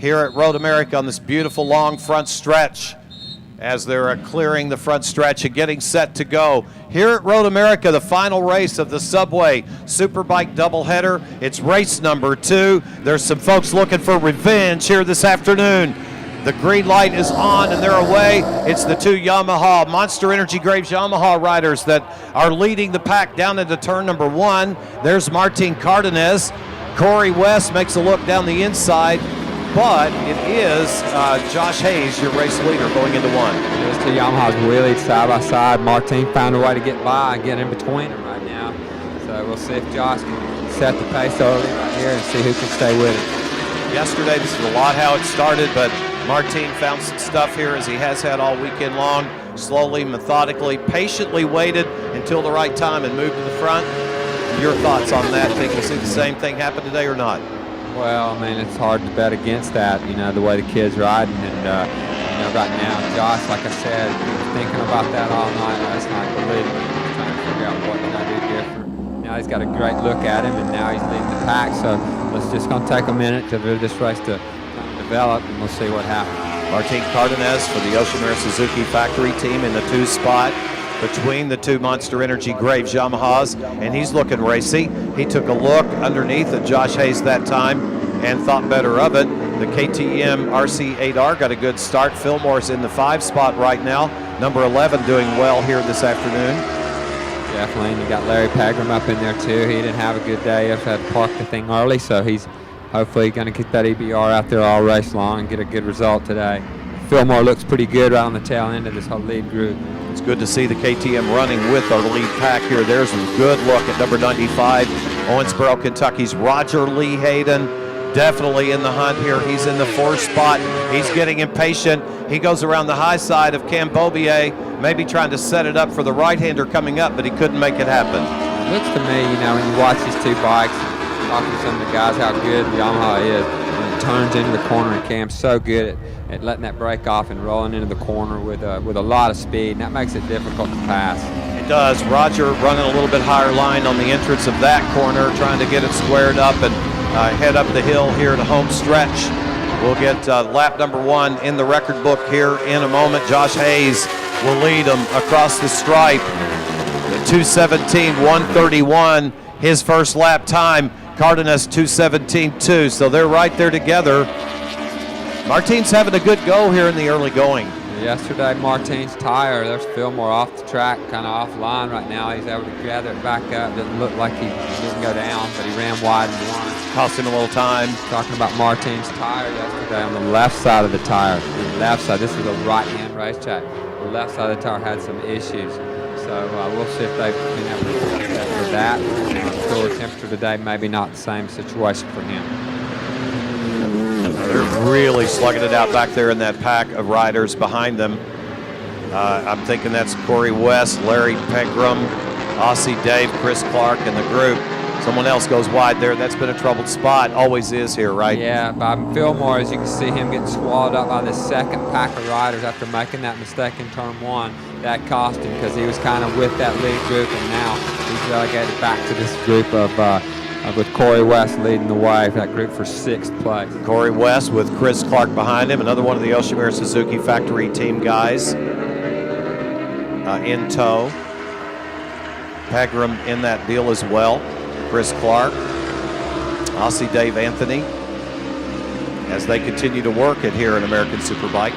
here at Road America on this beautiful long front stretch as they're clearing the front stretch and getting set to go. Here at Road America, the final race of the Subway Superbike doubleheader. It's race number 2. There's some folks looking for revenge here this afternoon. The green light is on and they're away. It's the 2 Yamaha, Monster Energy Graves Yamaha riders that are leading the pack down into turn number 1. There's Martin Cardenas. Corey West makes a look down the inside, but it is Josh Hayes, your race leader, going into 1. Those 2 Yamahas wheelied side by side. Martin found a way to get by and get in between them right now. So we'll see if Josh can set the pace early right here and see who can stay with it. Yesterday, this is a lot how it started, but Martin found some stuff here as he has had all weekend long. Slowly, methodically, patiently waited until the right time and moved to the front. Your thoughts on that? Think we'll see the same thing happen today or not? Well, I mean, it's hard to bet against that, you know, the way the kid's riding. And, you know, right now, Josh, like I said, he was thinking about that all night last night, believe me. He was trying to figure out what can I do different. Now he's got a great look at him, and now he's leading the pack. So let's just going to take a minute to this race to develop, and we'll see what happens. Martin Cardenas for the Yoshimura Suzuki factory team in the 2 spot between the 2 Monster Energy Graves Yamahas, and he's looking racy. He took a look underneath at Josh Hayes that time and thought better of it. The KTM RC8R got a good start. Fillmore's in the 5 spot right now. Number 11 doing well here this afternoon. Definitely, and you got Larry Pegram up in there too. He didn't have a good day. He had to park the thing early, so he's hopefully going to get that EBR out there all race long and get a good result today. Fillmore looks pretty good right on the tail end of this whole lead group. It's good to see the KTM running with our lead pack here. There's a good look at number 95, Owensboro, Kentucky's Roger Lee Hayden. Definitely in the hunt here. He's in the 4 spot. He's getting impatient. He goes around the high side of Cam Bobier, maybe trying to set it up for the right-hander coming up, but he couldn't make it happen. It looks to me, you know, when you watch these 2 bikes, talking to some of the guys how good Yamaha is, when it turns into the corner, and Cam's so good at letting that brake off and rolling into the corner with a lot of speed, and that makes it difficult to pass. It does. Roger running a little bit higher line on the entrance of that corner, trying to get it squared up and head up the hill here to home stretch. We'll get lap number 1 in the record book here in a moment. Josh Hayes will lead them across the stripe. The 2:17.131, his first lap time. Cardenas 2:17.2, so they're right there together. Martin's having a good go here in the early going. Yesterday, Martin's tire, there's Fillmore off the track, kind of offline right now. He's able to gather it back up. Doesn't look like he didn't go down, but he ran wide and won. Cost him a little time. Talking about Martin's tire yesterday on the left side of the tire. The left side, this is a right-hand racetrack. The left side of the tire had some issues. So we'll see if they've been able to fix that for that. Cooler temperature today, maybe not the same situation for him. They're really slugging it out back there in that pack of riders behind them. I'm thinking that's Corey West, Larry Pegram, Aussie Dave, Chris Clark, and the group. Someone else goes wide there. That's been a troubled spot. Always is here, right? Yeah, by Fillmore, as you can see him getting swallowed up by the second pack of riders after making that mistake in turn 1. That cost him because he was kind of with that lead group, and now he's relegated back to this group of with Corey West leading the way, that group for 6th place. Corey West with Chris Clark behind him, another one of the Yoshimura Suzuki factory team guys in tow. Pegram in that deal as well. Chris Clark, Aussie Dave Anthony, as they continue to work it here in American Superbike.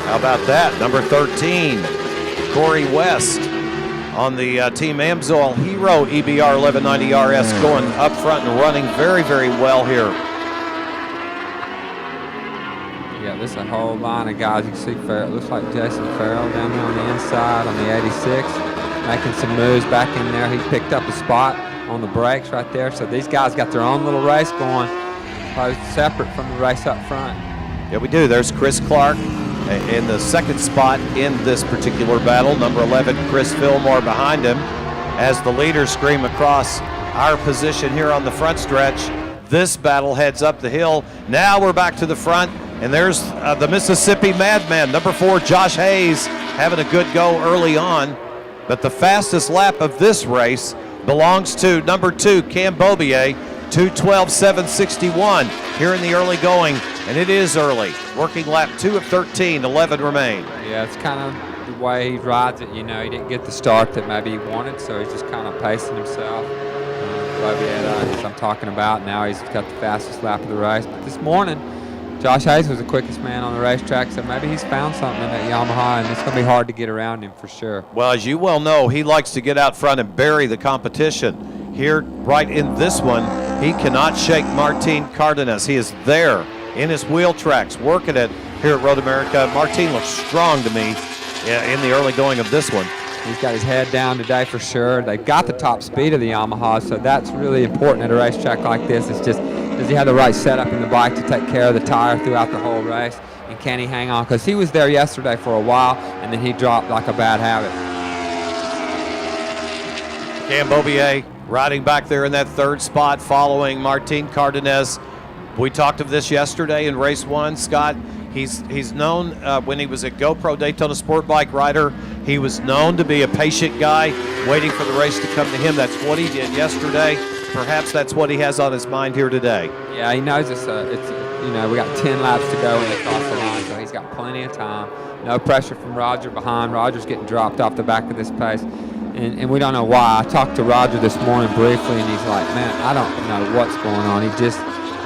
How about that? Number 13, Corey West on the Team Amsoil Hero EBR 1190 RS, going up front and running very, very well here. Yeah, there's a whole line of guys. You can see Farrell. It looks like Jason Farrell down there on the inside on the 86, making some moves back in there. He picked up a spot on the brakes right there. So these guys got their own little race going, separate from the race up front. Yeah, we do. There's Chris Clark in the 2nd spot in this particular battle. Number 11, Chris Fillmore behind him as the leaders scream across our position here on the front stretch. This battle heads up the hill. Now we're back to the front, and there's the Mississippi Madman, number 4, Josh Hayes, having a good go early on, but the fastest lap of this race belongs to number 2, Cam Beaubier, 2:12.761 here in the early going, and it is early. Working lap 2 of 13, 11 remain. Yeah, it's kind of the way he rides it. You know, he didn't get the start that maybe he wanted, so he's just kind of pacing himself. Beaubier, I'm talking about, now he's got the fastest lap of the race. But this morning, Josh Hayes was the quickest man on the racetrack, so maybe he's found something in that Yamaha, and it's going to be hard to get around him for sure. Well, as you well know, he likes to get out front and bury the competition. Here, right in this one, he cannot shake Martin Cardenas. He is there in his wheel tracks, working it here at Road America. Martin looks strong to me in the early going of this one. He's got his head down today for sure. They've got the top speed of the Yamaha, so that's really important at a racetrack like this. It's just, does he have the right setup in the bike to take care of the tire throughout the whole race? And can he hang on? Because he was there yesterday for a while, and then he dropped like a bad habit. Cam Beaubier riding back there in that third spot following Martin Cardenas. We talked of this yesterday in race 1, Scott. He's known when he was a GoPro Daytona Sport Bike rider, he was known to be a patient guy, waiting for the race to come to him. That's what he did yesterday. Perhaps that's what he has on his mind here today. Yeah, he knows it's you know, we got 10 laps to go when they cross the line, so he's got plenty of time. No pressure from Roger behind. Roger's getting dropped off the back of this pace, and we don't know why. I talked to Roger this morning briefly, and he's like, man, I don't know what's going on. He just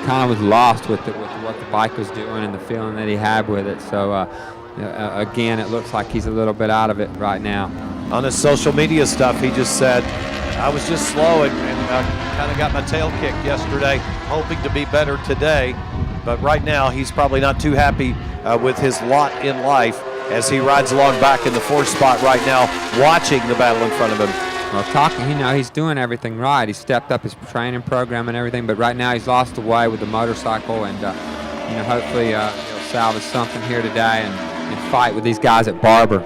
kind of was lost with what the bike was doing and the feeling that he had with it. So again, it looks like he's a little bit out of it right now. On his social media stuff, he just said, I was just slow and kind of got my tail kicked yesterday, hoping to be better today. But right now, he's probably not too happy with his lot in life as he rides along back in the 4th spot right now, watching the battle in front of him. Well, talking, you know, he's doing everything right. He stepped up his training program and everything, but right now he's lost the way with the motorcycle, and you know, hopefully he'll salvage something here today and fight with these guys at Barber.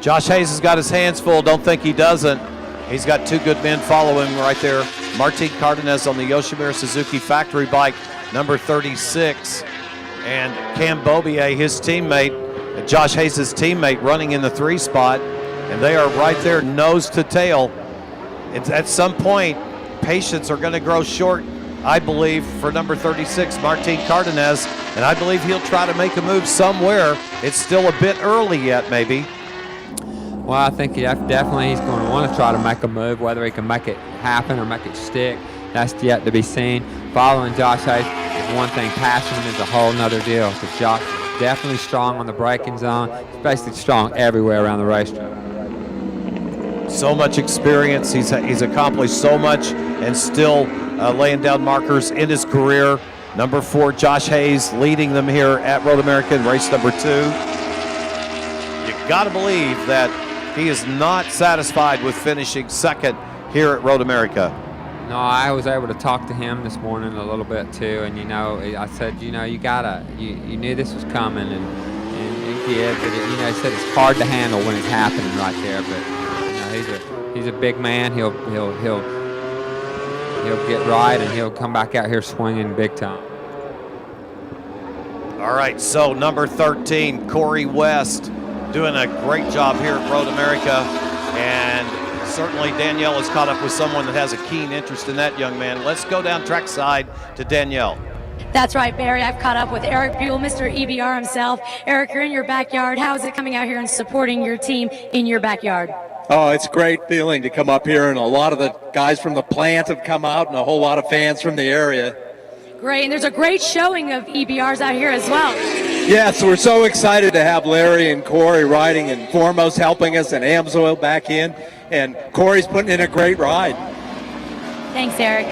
Josh Hayes has got his hands full. Don't think he doesn't. He's got 2 good men following him right there. Martin Cardenas on the Yoshimura Suzuki factory bike, number 36, and Cam Beaubier, his teammate, Josh Hayes' teammate, running in the 3 spot. And they are right there, nose to tail. And at some point, patience are going to grow short, I believe, for number 36, Martin Cardenas. And I believe he'll try to make a move somewhere. It's still a bit early yet, maybe. Well, I think definitely he's going to want to try to make a move. Whether he can make it happen or make it stick, that's yet to be seen. Following Josh Hayes is one thing. Passing him is a whole nother deal. Because Josh is definitely strong on the braking zone. He's basically strong everywhere around the racetrack. So much experience. He's accomplished so much and still laying down markers in his career. Number 4, Josh Hayes, leading them here at Road America in race number 2. You got to believe that he is not satisfied with finishing second here at Road America. No, I was able to talk to him this morning a little bit too, and you know, I said, you know, you knew this was coming, and he did, but you know, he said it's hard to handle when it's happening right there, but. He's a big man. He'll get right, and he'll come back out here swinging big time. All right, so number 13, Corey West, doing a great job here at Road America, and certainly Danielle has caught up with someone that has a keen interest in that young man. Let's go down trackside to Danielle. That's right, Barry. I've caught up with Eric Buell, Mr. EBR himself. Eric, you're in your backyard. How is it coming out here and supporting your team in your backyard? Oh, it's a great feeling to come up here, and a lot of the guys from the plant have come out, and a whole lot of fans from the area. Great, and there's a great showing of EBRs out here as well. Yes, we're so excited to have Larry and Corey riding, and Foremost helping us, and Amsoil back in, and Corey's putting in a great ride. Thanks, Eric.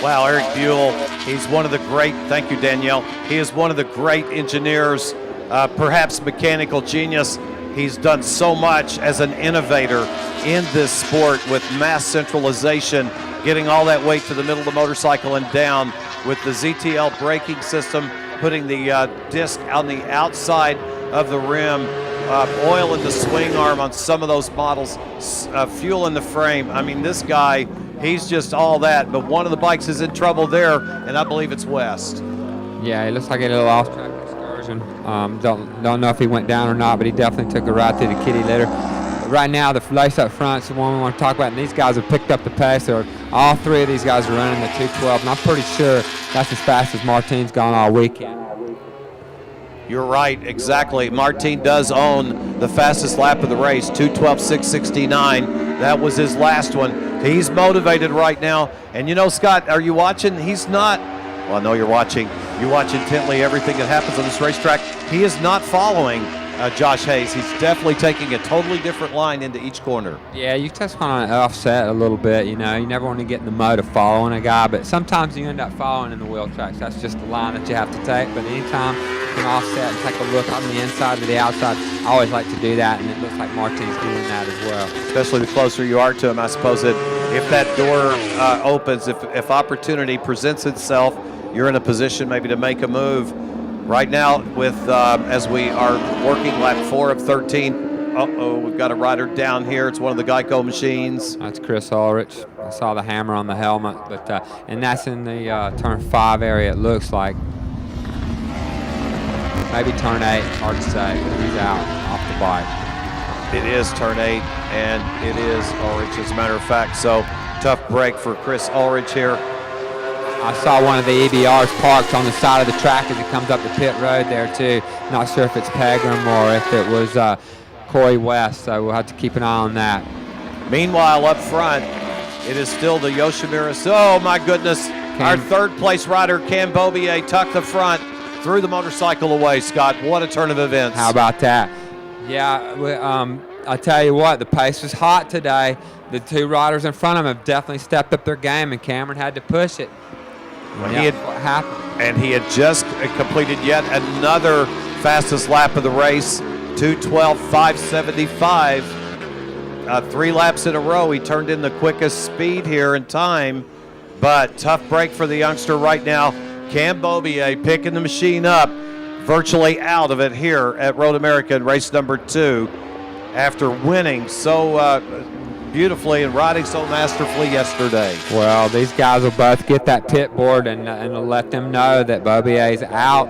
Wow, Eric Buell, he's one of the great, thank you, Danielle. He is one of the great engineers, perhaps mechanical genius. He's done so much as an innovator in this sport with mass centralization, getting all that weight to the middle of the motorcycle and down with the ZTL braking system, putting the disc on the outside of the rim, oil in the swing arm on some of those models, fuel in the frame. I mean, this guy, he's just all that, but one of the bikes is in trouble there, and I believe it's West. Yeah, it looks like a little off track excursion. version. Don't know if he went down or not, but he definitely took a ride through the kitty litter. But right now, the race up front is the one we want to talk about, and these guys have picked up the pace. All three of these guys are running the 2:12, and I'm pretty sure that's as fast as Martin's gone all weekend. You're right, exactly. Martin does own the fastest lap of the race, 2:12.669. That was his last one. He's motivated right now. And you know, Scott, are you watching? He's not. Well, I know you're watching. You watch intently everything that happens on this racetrack. He is not following Josh Hayes. He's definitely taking a totally different line into each corner. Yeah, you just want to offset a little bit, you know. You never want to get in the mode of following a guy, but sometimes you end up following in the wheel tracks. That's just the line that you have to take. But anytime you can offset and take a look on the inside to the outside, I always like to do that, and it looks like Martin's doing that as well. Especially the closer you are to him, I suppose that if that door opens, if opportunity presents itself, you're in a position maybe to make a move. Right now, with as we are working lap 4 of 13, we've got a rider down here. It's one of the Geico machines. That's Chris Ulrich. I saw the hammer on the helmet, but and that's in the turn 5 area. It looks like maybe turn 8. Hard to say. He's out off the bike. It is turn 8, and it is Ulrich, as a matter of fact. So tough break for Chris Ulrich here. I saw one of the EBRs parked on the side of the track as it comes up the pit road there too. Not sure if it's Pegram or if it was Corey West, so we'll have to keep an eye on that. Meanwhile, up front, it is still the Yoshimura. Oh my goodness, our third place rider, Cam Bobier, tucked the front, threw the motorcycle away. Scott, what a turn of events. How about that? Yeah, I tell you what, the pace was hot today. The two riders in front of him have definitely stepped up their game, and Cameron had to push it. What happened. And he had just completed yet another fastest lap of the race, 2:12.575. 3 laps in a row. He turned in the quickest speed here in time, but tough break for the youngster right now. Cam Bobier picking the machine up, virtually out of it here at Road America in race number 2 after winning so beautifully and riding so masterfully yesterday. Well, these guys will both get that pit board and let them know that Bobier's out,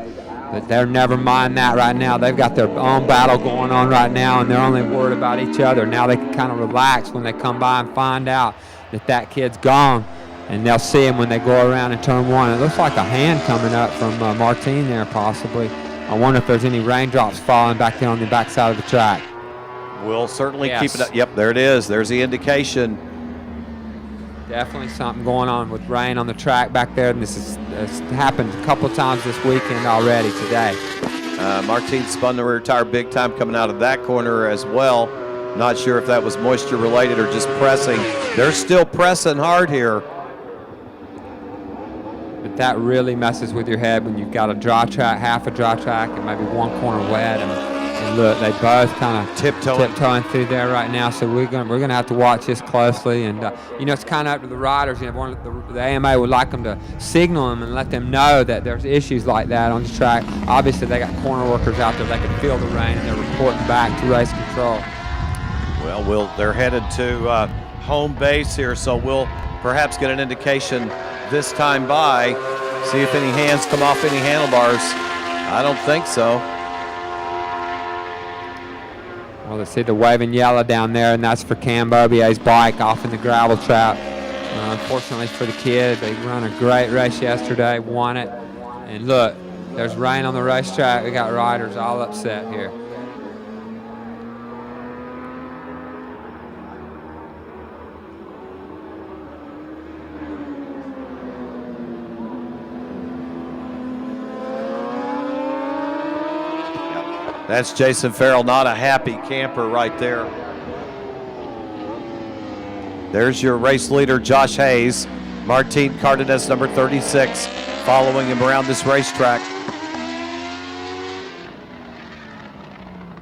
but they're never mind that right now. They've got their own battle going on right now, and they're only worried about each other. Now they can kind of relax when they come by and find out that kid's gone, and they'll see him when they go around in turn 1. It looks like a hand coming up from Martin there possibly. I wonder if there's any raindrops falling back there on the backside of the track. We'll certainly keep it up. Yep, there it is. There's the indication. Definitely something going on with rain on the track back there, and this has happened a couple times this weekend already today. Martin spun the rear tire big time coming out of that corner as well. Not sure if that was moisture related or just pressing. They're still pressing hard here. But that really messes with your head when you've got a dry track, half a dry track, and maybe one corner wet. And look, they both kind of tiptoeing through there right now. So we're gonna have to watch this closely. And you know, it's kind of up to the riders. You know, the AMA would like them to signal them and let them know that there's issues like that on the track. Obviously, they got corner workers out there. They can feel the rain, and they're reporting back to race control. Well, they're headed to home base here, so we'll perhaps get an indication this time by. See if any hands come off any handlebars. I don't think so. Well, they see the waving yellow down there, and that's for Cam Bobier's bike off in the gravel trap. Unfortunately for the kid, they ran a great race yesterday, won it. And look, there's rain on the racetrack. We got riders all upset here. That's Jason Farrell, not a happy camper right there. There's your race leader, Josh Hayes. Martin Cardenas, number 36, following him around this racetrack.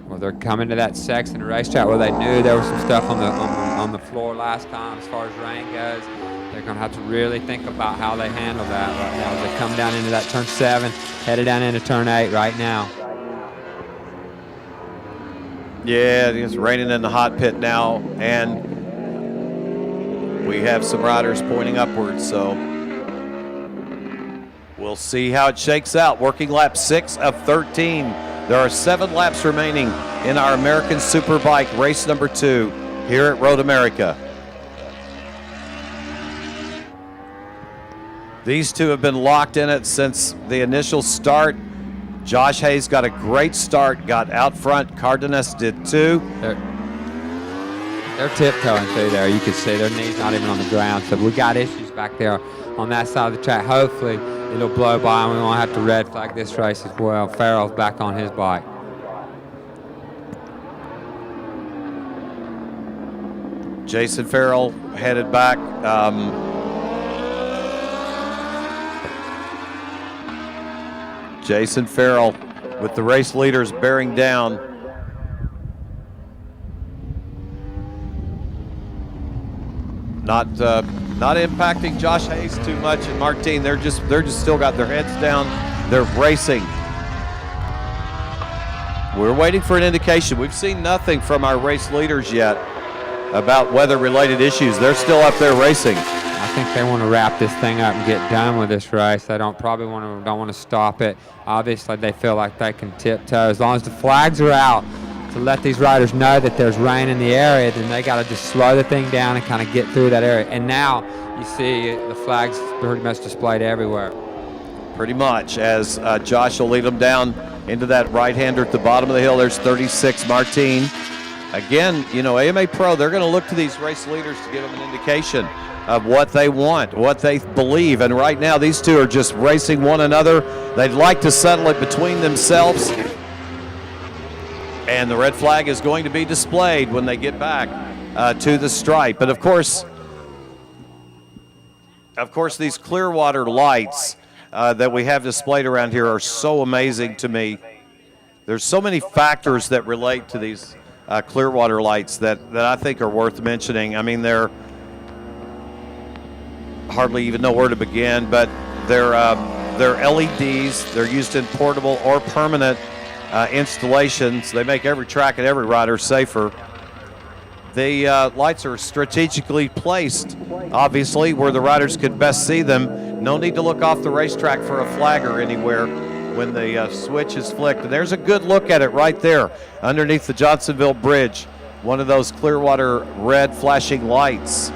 Well, they're coming to that section of the racetrack where they knew there was some stuff on the floor last time as far as rain goes. They're going to have to really think about how they handle that right now as they come down into that turn 7, headed down into turn 8 right now. Yeah, it's raining in the hot pit now, and we have some riders pointing upwards, so We'll see how it shakes out. Working lap 6 of 13. There are 7 laps remaining in our American Superbike race number 2 here at Road America. These two have been locked in it since the initial start. Josh Hayes got a great start, got out front. Cardenas did too. They're tiptoeing through there. You can see their knees not even on the ground. So we got issues back there on that side of the track. Hopefully it'll blow by and we won't have to red flag this race as well. Farrell's back on his bike. Jason Farrell headed back. Jason Farrell with the race leaders bearing down. Not impacting Josh Hayes too much and Martin. They're just still got their heads down. They're racing. We're waiting for an indication. We've seen nothing from our race leaders yet about weather-related issues. They're still up there racing. I think they want to wrap this thing up and get done with this race. They don't want to stop it. Obviously, they feel like they can tiptoe. As long as the flags are out to let these riders know that there's rain in the area, then they got to just slow the thing down and kind of get through that area. And now you see the flags pretty much displayed everywhere. Pretty much, as Josh will lead them down into that right-hander at the bottom of the hill. There's 36, Martin. Again, you know, AMA Pro, they're going to look to these race leaders to give them an indication of what they want, what they believe. And right now, these two are just racing one another. They'd like to settle it between themselves. And the red flag is going to be displayed when they get back to the stripe. But of course, these Clearwater lights that we have displayed around here are so amazing to me. There's so many factors that relate to these Clearwater lights that I think are worth mentioning. I mean, they're hardly even know where to begin, but they're LEDs. They're used in portable or permanent installations. They make every track and every rider safer. The lights are strategically placed, obviously, where the riders could best see them. No need to look off the racetrack for a flagger anywhere when the switch is flicked. And there's a good look at it right there underneath the Johnsonville Bridge, one of those Clearwater red flashing lights.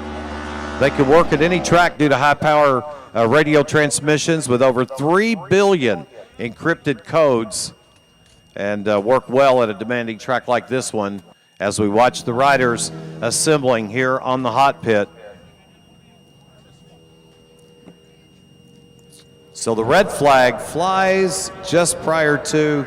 They could work at any track due to high-power radio transmissions with over 3 billion encrypted codes, and work well at a demanding track like this one as we watch the riders assembling here on the hot pit. So the red flag flies just prior to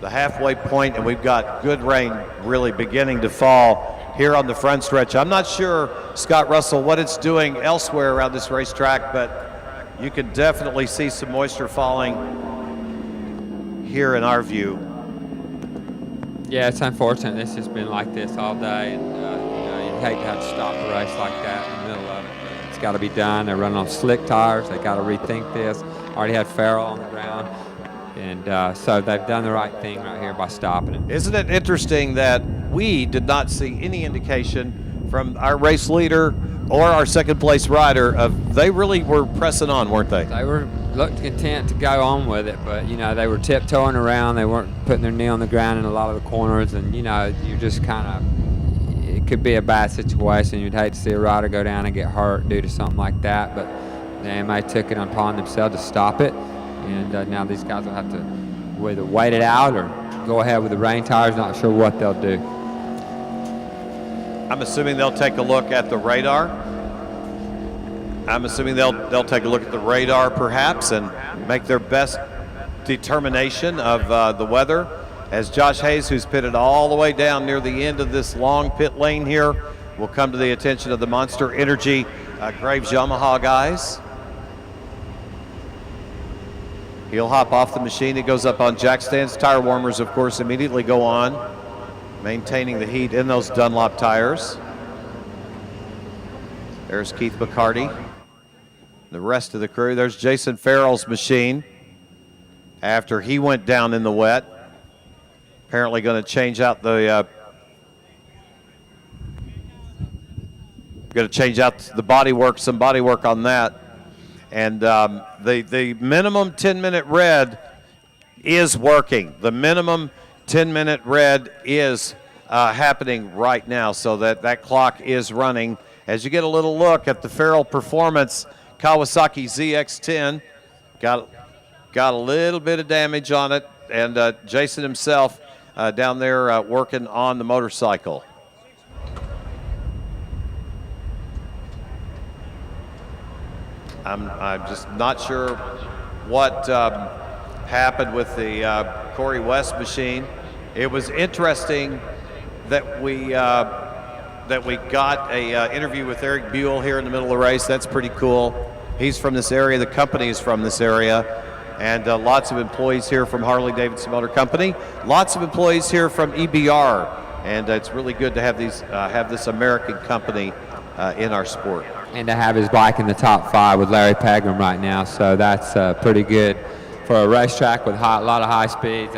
the halfway point, and we've got good rain really beginning to fall here on the front stretch. I'm not sure, Scott Russell, what it's doing elsewhere around this racetrack, but you can definitely see some moisture falling here in our view. Yeah, it's unfortunate. It's just been like this all day, and you know, you'd hate to have to stop a race like that in the middle of it. But it's got to be done. They're running on slick tires. They got to rethink this. Already had Farrell on the ground, and so they've done the right thing right here by stopping it. Isn't it interesting that we did not see any indication from our race leader or our second place rider of they really were pressing on, weren't they? They looked content to go on with it, but you know, they were tiptoeing around. They weren't putting their knee on the ground in a lot of the corners, and you know, you just kind of, it could be a bad situation. You'd hate to see a rider go down and get hurt due to something like that, but the AMA took it upon themselves to stop it, and now these guys will have to either wait it out or go ahead with the rain tires. Not sure what they'll do. I'm assuming they'll take a look at the radar. I'm assuming they'll take a look at the radar perhaps and make their best determination of the weather. As Josh Hayes, who's pitted all the way down near the end of this long pit lane here, will come to the attention of the Monster Energy Graves Yamaha guys. He'll hop off the machine. It goes up on jack stands. Tire warmers, of course, immediately go on, maintaining the heat in those Dunlop tires. There's Keith McCarty, the rest of the crew. There's Jason Farrell's machine after he went down in the wet. Apparently going to change out the Going to change out the body work, some body work on that. And the minimum 10-minute red is working. The minimum 10-minute red is happening right now, so that clock is running. As you get a little look at the Farrell Performance Kawasaki ZX-10, got a little bit of damage on it, and Jason himself down there working on the motorcycle. I'm just not sure what happened with the Corey West machine. It was interesting that we got a interview with Eric Buell here in the middle of the race. That's pretty cool. He's from this area. The company is from this area. And lots of employees here from Harley-Davidson Motor Company. Lots of employees here from EBR. And it's really good to have this American company in our sport. And to have his bike in the top 5 with Larry Pegram right now, so that's pretty good for a racetrack with a lot of high speeds.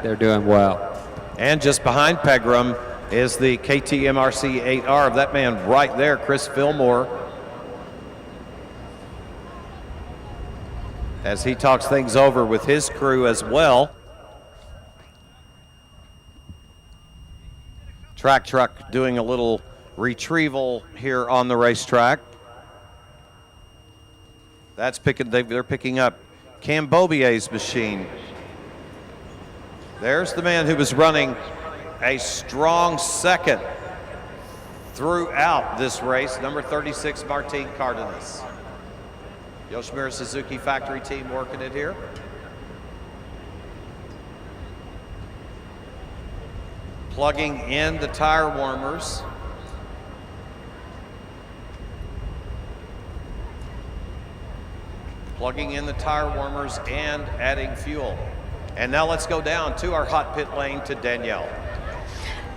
They're doing well. And just behind Pegram is the KTM RC8R of that man right there, Chris Fillmore, as he talks things over with his crew as well. Track truck doing a little retrieval here on the racetrack. They're picking up Cambobier's machine. There's the man who was running a strong second throughout this race, number 36, Martin Cardenas. Yoshimura Suzuki factory team working it here. Plugging in the tire warmers. Plugging in the tire warmers and adding fuel. And now let's go down to our hot pit lane to Danielle.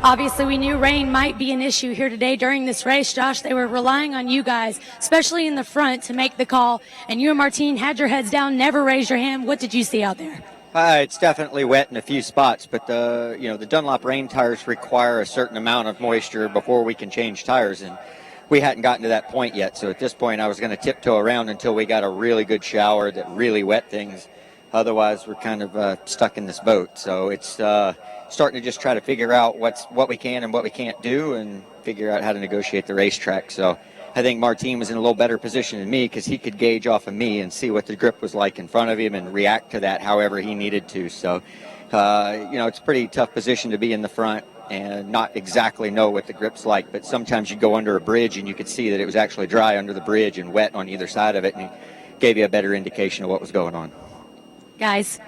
Obviously, we knew rain might be an issue here today during this race, Josh. They were relying on you guys, especially in the front, to make the call. And you and Martine had your heads down, never raised your hand. What did you see out there? It's definitely wet in a few spots, but the Dunlop rain tires require a certain amount of moisture before we can change tires, and we hadn't gotten to that point yet. So at this point, I was going to tiptoe around until we got a really good shower that really wet things. Otherwise, we're kind of stuck in this boat. So it's starting to just try to figure out what we can and what we can't do, and figure out how to negotiate the racetrack. So I think Martin was in a little better position than me, because he could gauge off of me and see what the grip was like in front of him and react to that however he needed to. So, it's a pretty tough position to be in the front and not exactly know what the grip's like. But sometimes you go under a bridge and you could see that it was actually dry under the bridge and wet on either side of it, and it gave you a better indication of what was going on. Guys.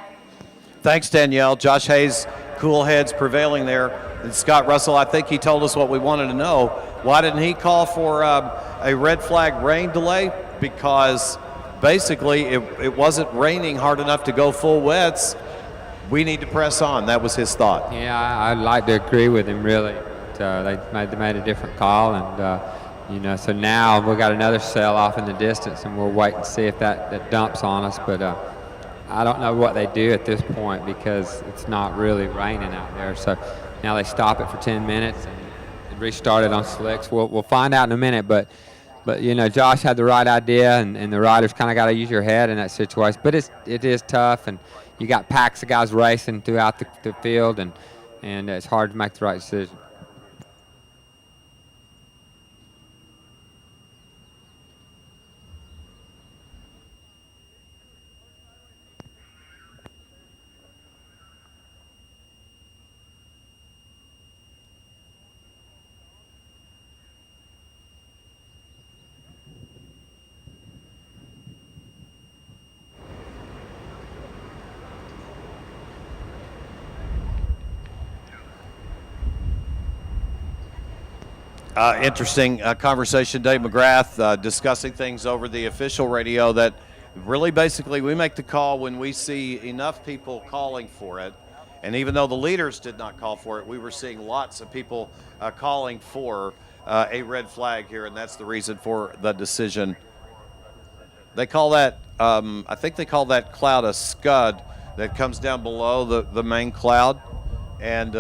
Thanks, Danielle. Josh Hayes, cool heads prevailing there. And Scott Russell, I think he told us what we wanted to know. Why didn't he call for a red flag rain delay? Because basically it wasn't raining hard enough to go full wets. We need to press on. That was his thought. Yeah, I'd like to agree with him, really. They made a different call, and so now we've got another sail off in the distance, and we'll wait and see if that dumps on us. But I don't know what they do at this point, because it's not really raining out there. So now they stop it for 10 minutes and restart it on slicks. We'll find out in a minute, but Josh had the right idea, and the riders kind of got to use your head in that situation. But it is tough, and you got packs of guys racing throughout the field, and it's hard to make the right decision. Interesting conversation, Dave McGrath, discussing things over the official radio, that really basically we make the call when we see enough people calling for it. And even though the leaders did not call for it, we were seeing lots of people calling for a red flag here, and that's the reason for the decision. They call that, I think they call that cloud a scud that comes down below the main cloud. And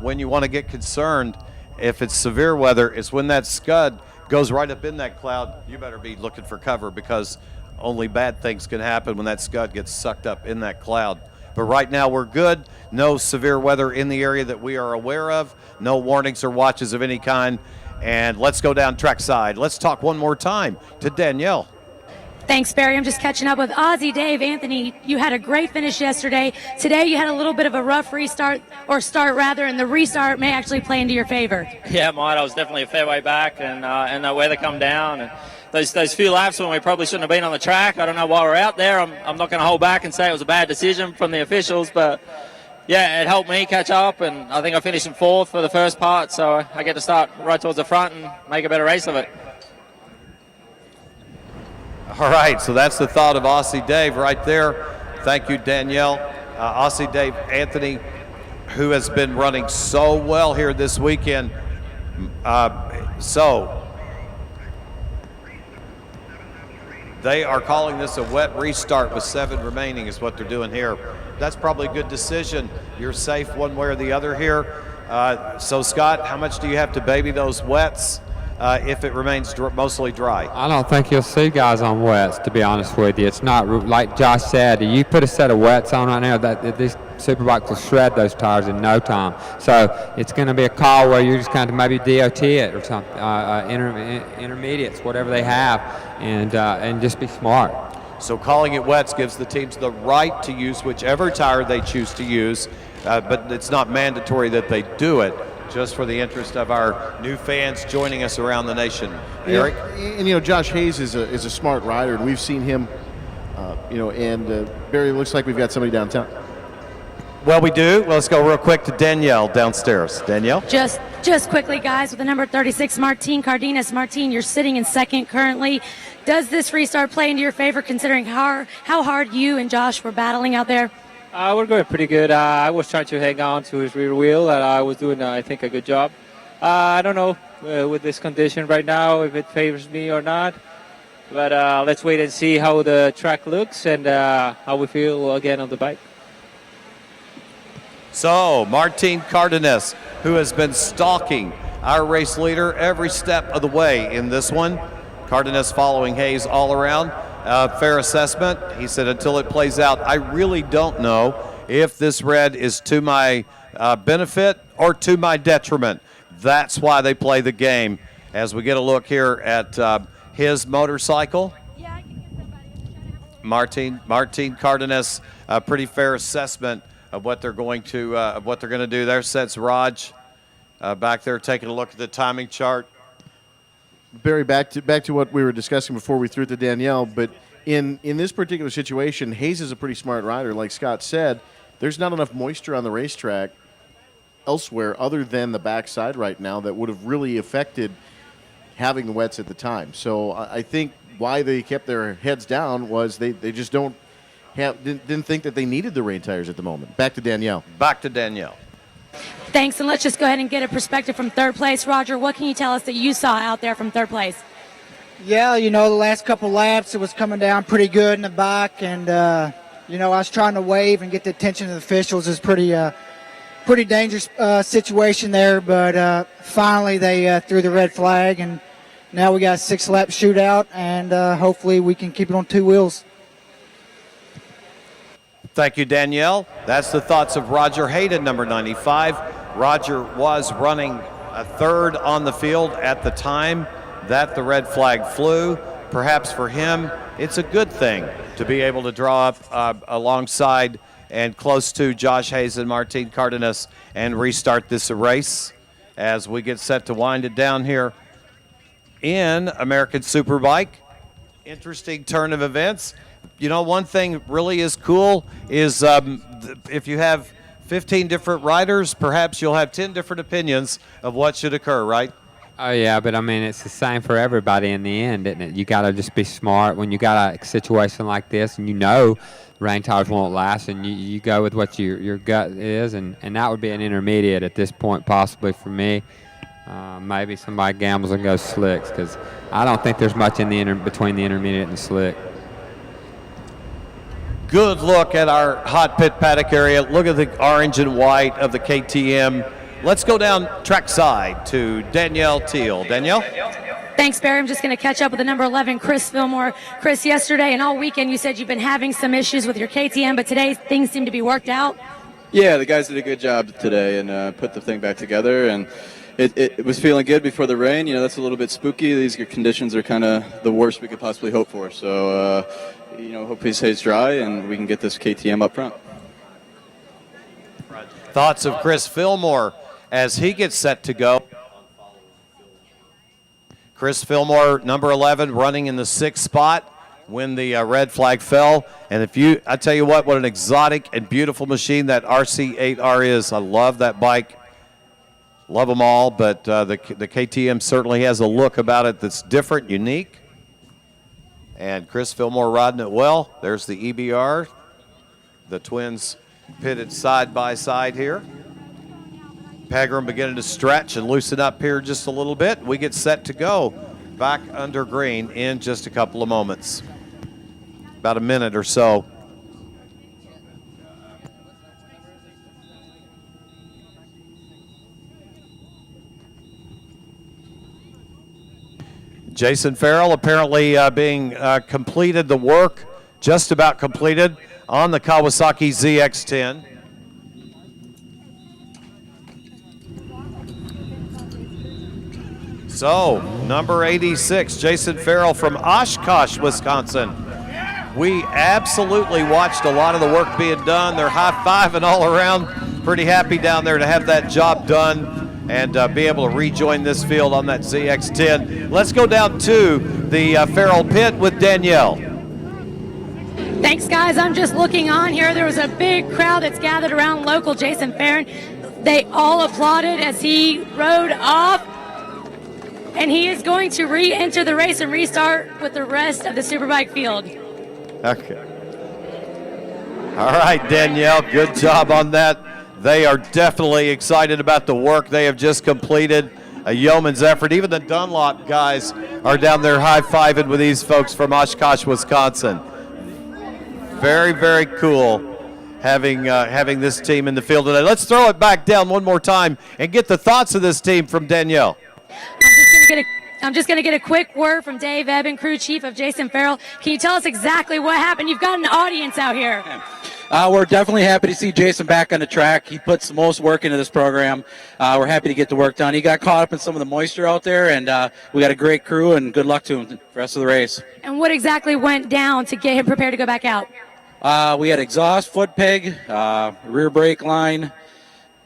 when you want to get concerned, if it's severe weather, it's when that scud goes right up in that cloud, you better be looking for cover, because only bad things can happen when that scud gets sucked up in that cloud. But right now we're good. No severe weather in the area that we are aware of. No warnings or watches of any kind. And let's go down trackside. Let's talk one more time to Danielle. Thanks, Barry. I'm just catching up with Ozzy, Dave, Anthony. You had a great finish yesterday. Today you had a little bit of a rough restart, or start rather, and the restart may actually play into your favor. Yeah, it might. I was definitely a fair way back, and the weather come down. And those few laps when we probably shouldn't have been on the track. I don't know why we're out there. I'm not going to hold back and say it was a bad decision from the officials, but yeah, it helped me catch up, and I think I finished in 4th for the first part, so I get to start right towards the front and make a better race of it. All right, so that's the thought of Aussie Dave right there. Thank you, Danielle. Aussie Dave Anthony, who has been running so well here this weekend. So they are calling this a wet restart with 7 remaining is what they're doing here. That's probably a good decision. You're safe one way or the other here. So, Scott, how much do you have to baby those wets if it remains mostly dry? I don't think you'll see guys on wets, to be honest with you. It's not, like Josh said, you put a set of wets on right now, that these SuperBikes will shred those tires in no time. So it's going to be a call where you're just kind of maybe DOT it or something, intermediates, whatever they have, and just be smart. So calling it wets gives the teams the right to use whichever tire they choose to use, but it's not mandatory that they do it, just for the interest of our new fans joining us around the nation. Eric? And Josh Hayes is a smart rider, and we've seen him, and Barry, it looks like we've got somebody downtown. Well, we do. Well, let's go real quick to Danielle downstairs. Danielle? Just quickly, guys, with the number 36, Martin Cardenas. Martin, you're sitting in 2nd currently. Does this restart play into your favor, considering how hard you and Josh were battling out there? We're going pretty good. I was trying to hang on to his rear wheel, and I was doing, I think, a good job. I don't know with this condition right now if it favors me or not, but let's wait and see how the track looks and how we feel again on the bike. So, Martin Cardenas, who has been stalking our race leader every step of the way in this one. Cardenas following Hayes all around. Fair assessment. He said, until it plays out, I really don't know if this red is to my benefit or to my detriment. That's why they play the game. As we get a look here at his motorcycle. Martin Cardenas, a pretty fair assessment of what they're going to do. There sits Raj back there taking a look at the timing chart. Barry, back to what we were discussing before we threw it to Danielle, but in this particular situation, Hayes is a pretty smart rider. Like Scott said, there's not enough moisture on the racetrack elsewhere other than the backside right now that would have really affected having the wets at the time. So I think why they kept their heads down was they just didn't think that they needed the rain tires at the moment. Back to Danielle. Thanks, and let's just go ahead and get a perspective from 3rd place. Roger, what can you tell us that you saw out there from 3rd place? Yeah, the last couple laps, it was coming down pretty good in the back, and, I was trying to wave and get the attention of the officials. It's pretty dangerous situation there, but finally they threw the red flag, and now we got a 6-lap shootout, and hopefully we can keep it on 2 wheels. Thank you, Danielle. That's the thoughts of Roger Hayden, number 95. Roger was running a 3rd on the field at the time that the red flag flew. Perhaps for him, it's a good thing to be able to draw up alongside and close to Josh Hayes and Martin Cardenas and restart this race as we get set to wind it down here in American Superbike. Interesting turn of events. One thing really is cool is if you have 15 different riders, perhaps you'll have 10 different opinions of what should occur, right? Oh, yeah, but, it's the same for everybody in the end, isn't it? You got to just be smart when you got a situation like this and rain tires won't last, and you go with what your gut is, and that would be an intermediate at this point possibly for me. Maybe somebody gambles and goes slicks because I don't think there's much in between the intermediate and the slick. Good look at our hot pit paddock area. Look at the orange and white of the KTM. Let's go down trackside to Danielle Teal. Danielle? Thanks, Barry. I'm just going to catch up with the number 11, Chris Fillmore. Chris, yesterday and all weekend you said you've been having some issues with your KTM, but today things seem to be worked out. Yeah, the guys did a good job today and put the thing back together, and it was feeling good before the rain. You know, that's a little bit spooky. These conditions are kind of the worst we could possibly hope for. So, you know, hope he stays dry and we can get this KTM up front. Thoughts of Chris Fillmore as he gets set to go. Chris Fillmore, number 11, running in the 6th spot when the red flag fell. And I tell you what an exotic and beautiful machine that RC8R is. I love that bike. Love them all, but the KTM certainly has a look about it that's different, unique. And Chris Fillmore riding it well. There's the EBR. The twins pitted side by side here. Pegram beginning to stretch and loosen up here just a little bit. We get set to go back under green in just a couple of moments. About a minute or so. Jason Farrell apparently being completed the work, just about completed, on the Kawasaki ZX-10. So, number 86, Jason Farrell from Oshkosh, Wisconsin. We absolutely watched a lot of the work being done. They're high-fiving all around. Pretty happy down there to have that job done and be able to rejoin this field on that ZX-10. Let's go down to the Farrell pit with Danielle. Thanks, guys. I'm just looking on here. There was a big crowd that's gathered around local Jason Farron. They all applauded as he rode off. And he is going to re-enter the race and restart with the rest of the Superbike field. Okay. All right, Danielle, good job on that. They are definitely excited about the work they have just completed. A yeoman's effort. Even the Dunlop guys are down there high-fiving with these folks from Oshkosh, Wisconsin. Very, very cool having this team in the field today. Let's throw it back down one more time and get the thoughts of this team from Danielle. I'm just going to get a quick word from Dave Eben, crew chief of Jason Farrell. Can you tell us exactly what happened? You've got an audience out here. We're definitely happy to see Jason back on the track. He puts the most work into this program. We're happy to get the work done. He got caught up in some of the moisture out there, and we got a great crew, and good luck to him for the rest of the race. And what exactly went down to get him prepared to go back out? We had exhaust, foot peg, rear brake line,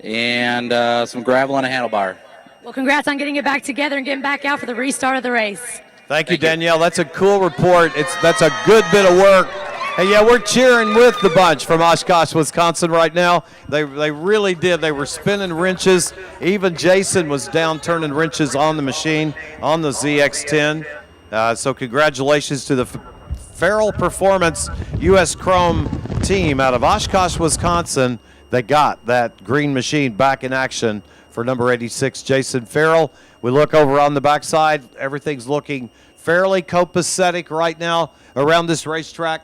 and some gravel on a handlebar. Well, congrats on getting it back together and getting back out for the restart of the race. Thank you, Danielle. That's a cool report. That's a good bit of work. Hey, yeah, we're cheering with the bunch from Oshkosh, Wisconsin right now. They really did. They were spinning wrenches. Even Jason was down turning wrenches on the machine, on the ZX-10. So congratulations to the Farrell Performance U.S. Chrome team out of Oshkosh, Wisconsin. They got that green machine back in action for number 86, Jason Farrell. We look over on the backside. Everything's looking fairly copacetic right now around this racetrack.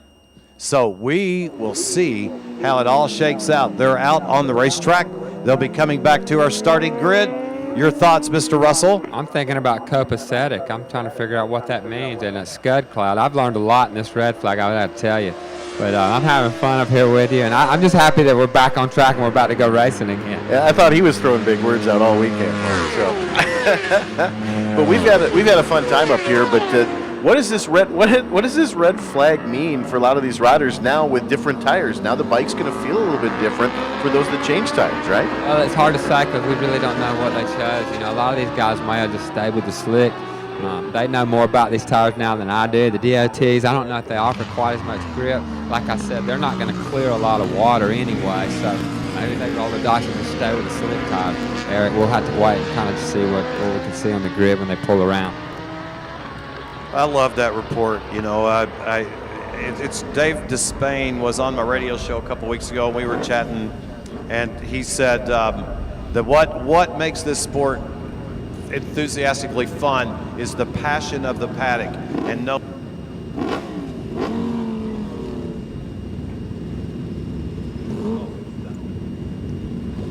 So we will see how it all shakes out. They're out on the racetrack. They'll be coming back to our starting grid. Your thoughts, Mr. Russell? I'm thinking about copacetic. I'm trying to figure out what that means. And a scud cloud. I've learned a lot in this red flag, I have to tell you. But I'm having fun up here with you, and I'm just happy that we're back on track and we're about to go racing again. Yeah, I thought he was throwing big words out all weekend. So, but we've had a fun time up here. But what does this red flag mean for a lot of these riders now with different tires? Now the bike's going to feel a little bit different for those that change tires, right? Well, it's hard to say because we really don't know what they chose. You know, a lot of these guys may have just stayed with the slick. They know more about these tires now than I do. The DOTs, I don't know if they offer quite as much grip. Like I said, they're not going to clear a lot of water anyway, so maybe they roll the dice and just stay with the slick tire. Eric, we'll have to wait and kind of see what we can see on the grid when they pull around. I love that report. You know, it's Dave Despain was on my radio show a couple weeks ago, and we were chatting, and he said that what makes this sport enthusiastically fun is the passion of the paddock, and no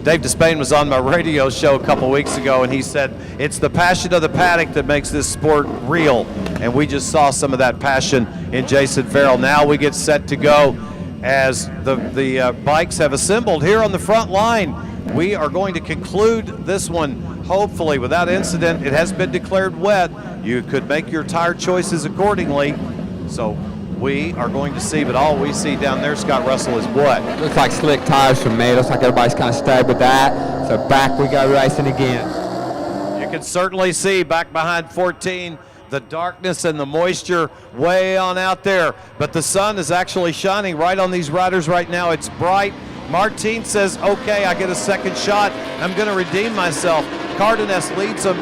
Dave Despain was on my radio show a couple weeks ago, and he said it's the passion of the paddock that makes this sport real. And we just saw some of that passion in Jason Farrell. Now we get set to go as the bikes have assembled here on the front line. We are going to conclude this one, hopefully, without incident. It has been declared wet. You could make your tire choices accordingly. So we are going to see, but all we see down there, Scott Russell, is what? Looks like slick tires from me. Looks like everybody's kind of stayed with that. So back we go racing again. You can certainly see back behind 14 the darkness and the moisture way on out there. But the sun is actually shining right on these riders right now. It's bright. Martin says, okay, I get a second shot. I'm going to redeem myself. Cardenas leads them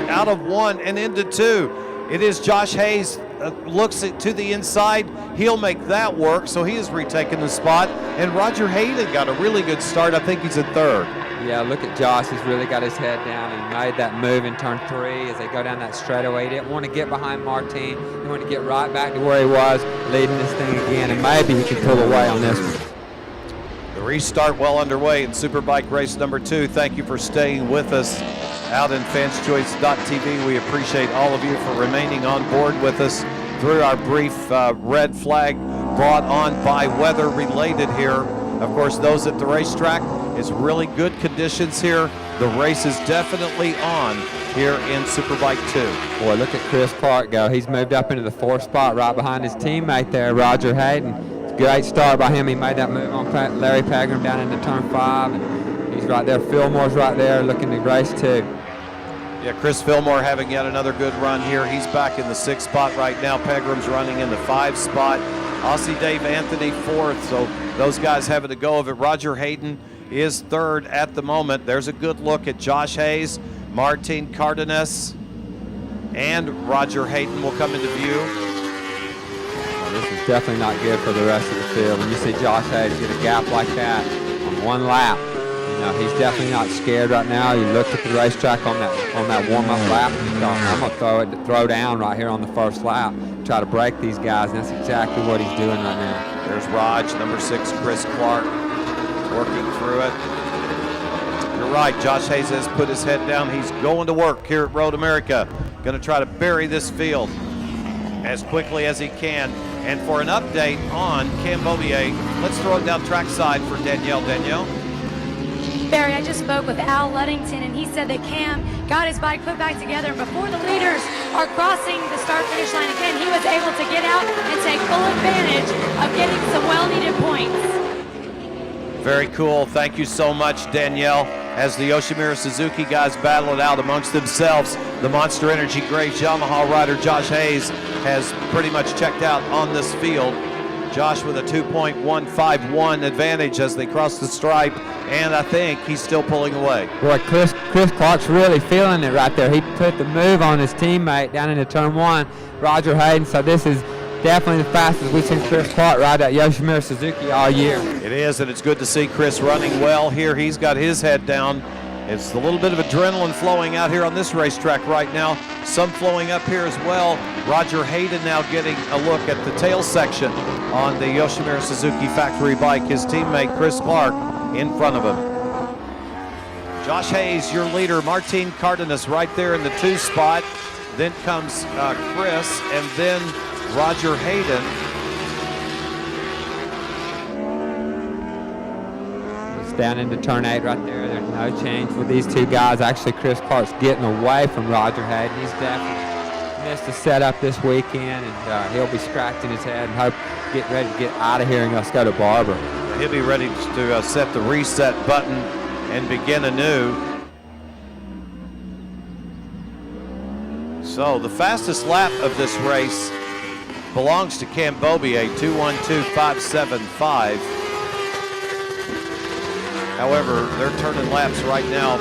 out of 1 and into 2. It is Josh Hayes looks to the inside. He'll make that work, so he has retaken the spot. And Roger Hayden got a really good start. I think he's in 3rd. Yeah, look at Josh. He's really got his head down. He made that move in turn 3 as they go down that straightaway. He didn't want to get behind Martin. He wanted to get right back to where he was, leading this thing again, and maybe he can pull away on this one. The restart well underway in Superbike race number 2. Thank you for staying with us out in fanschoice.tv. We appreciate all of you for remaining on board with us through our brief red flag brought on by weather related here. Of course, those at the racetrack, it's really good conditions here. The race is definitely on here in Superbike 2. Boy, look at Chris Clark go. He's moved up into the 4th spot right behind his teammate there, Roger Hayden. Great start by him. He made that move on Larry Pegram down into turn 5. And he's right there. Fillmore's right there looking to race too. Yeah, Chris Fillmore having yet another good run here. He's back in the 6th spot right now. Pegram's running in the 5th spot. Aussie Dave Anthony 4th. So those guys having to go of it. Roger Hayden is 3rd at the moment. There's a good look at Josh Hayes, Martin Cardenas, and Roger Hayden will come into view. This is definitely not good for the rest of the field. When you see Josh Hayes get a gap like that on 1 lap, you know, he's definitely not scared right now. He looked at the racetrack on that warm-up lap and he thought, I'm going to throw down right here on the 1st lap, try to break these guys, and that's exactly what he's doing right now. There's Raj, number 6, Chris Clark, working through it. You're right, Josh Hayes has put his head down. He's going to work here at Road America. Going to try to bury this field as quickly as he can. And for an update on Cambobier, let's throw it down trackside for Danielle. Danielle? Barry, I just spoke with Al Luddington, and he said that Cam got his bike put back together, and before the leaders are crossing the start-finish line again, he was able to get out and take full advantage of getting some well-needed points. Very cool. Thank you so much, Danielle. As the Yoshimura Suzuki guys battle it out amongst themselves, the Monster Energy Graves Yamaha rider Josh Hayes has pretty much checked out on this field. Josh with a 2.151 advantage as they cross the stripe, and I think he's still pulling away. Boy, Chris Clark's really feeling it right there. He put the move on his teammate down into turn 1, Roger Hayden, so this is definitely the fastest we've seen Chris Clark ride that Yoshimura Suzuki all year. It is, and it's good to see Chris running well here. He's got his head down. It's a little bit of adrenaline flowing out here on this racetrack right now. Some flowing up here as well. Roger Hayden now getting a look at the tail section on the Yoshimura Suzuki factory bike. His teammate Chris Clark in front of him. Josh Hayes, your leader. Martin Cardenas right there in the 2 spot. Then comes Chris, and then Roger Hayden. It's down into turn 8 right there. There's no change with these 2 guys. Actually, Chris Clark's getting away from Roger Hayden. He's definitely missed the setup this weekend, and he'll be scratching his head and get ready to get out of here and let's go to Barber. He'll be ready to set the reset button and begin anew. So the fastest lap of this race belongs to Cambobier, 2:12.575. However, they're turning laps right now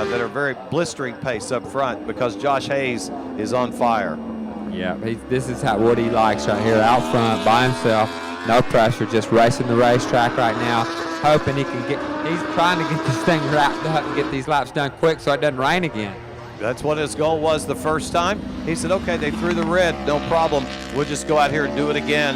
that are very blistering pace up front because Josh Hayes is on fire. Yeah, this is what he likes right here, out front by himself, no pressure, just racing the racetrack right now, hoping he's trying to get this thing wrapped up and get these laps done quick so it doesn't rain again. That's what his goal was the first time. He said, okay, they threw the red, no problem. We'll just go out here and do it again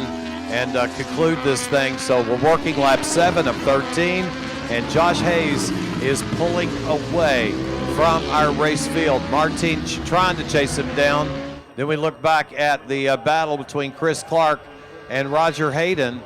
and conclude this thing. So we're working lap 7 of 13, and Josh Hayes is pulling away from our race field. Martin trying to chase him down. Then we look back at the battle between Chris Clark and Roger Hayden.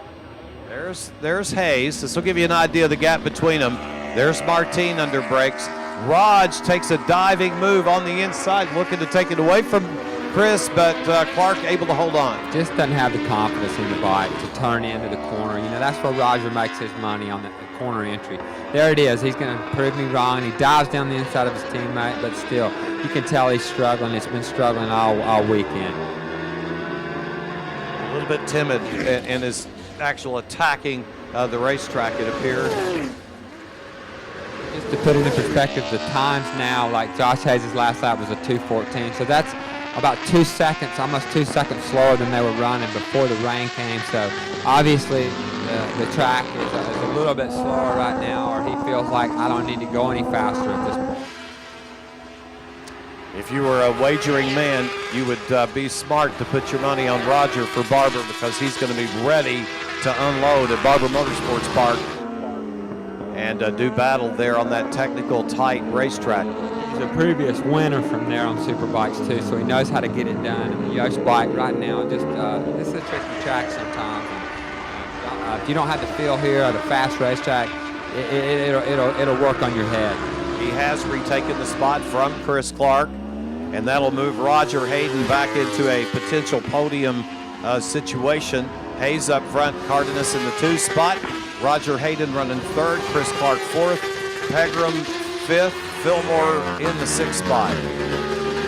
There's Hayes. This will give you an idea of the gap between them. There's Martin under brakes. Raj takes a diving move on the inside, looking to take it away from Chris, but Clark able to hold on. Just doesn't have the confidence in the bike to turn into the corner. You know, that's where Roger makes his money, on the corner entry. There it is. He's going to prove me wrong. He dives down the inside of his teammate, but still, you can tell he's struggling. He's been struggling all weekend. A little bit timid in his actual attacking the racetrack, it appeared. Just to put it in perspective, the times now, like Josh Hayes' last lap was a 2:14, so that's about 2 seconds, almost 2 seconds slower than they were running before the rain came. So obviously the track is a little bit slower right now, or he feels like I don't need to go any faster at this point. If you were a wagering man, you would be smart to put your money on Roger for Barber, because he's going to be ready to unload at Barber Motorsports Park and do battle there on that technical tight racetrack. He's a previous winner from there on Superbikes too, so he knows how to get it done. And the Yost bike right now, just this is a tricky track sometimes. And, if you don't have the feel here or the fast racetrack, it'll work on your head. He has retaken the spot from Chris Clark, and that'll move Roger Hayden back into a potential podium situation. Hayes up front, Cardenas in the 2 spot. Roger Hayden running 3rd, Chris Clark 4th, Pegram 5th, Fillmore in the 6th spot.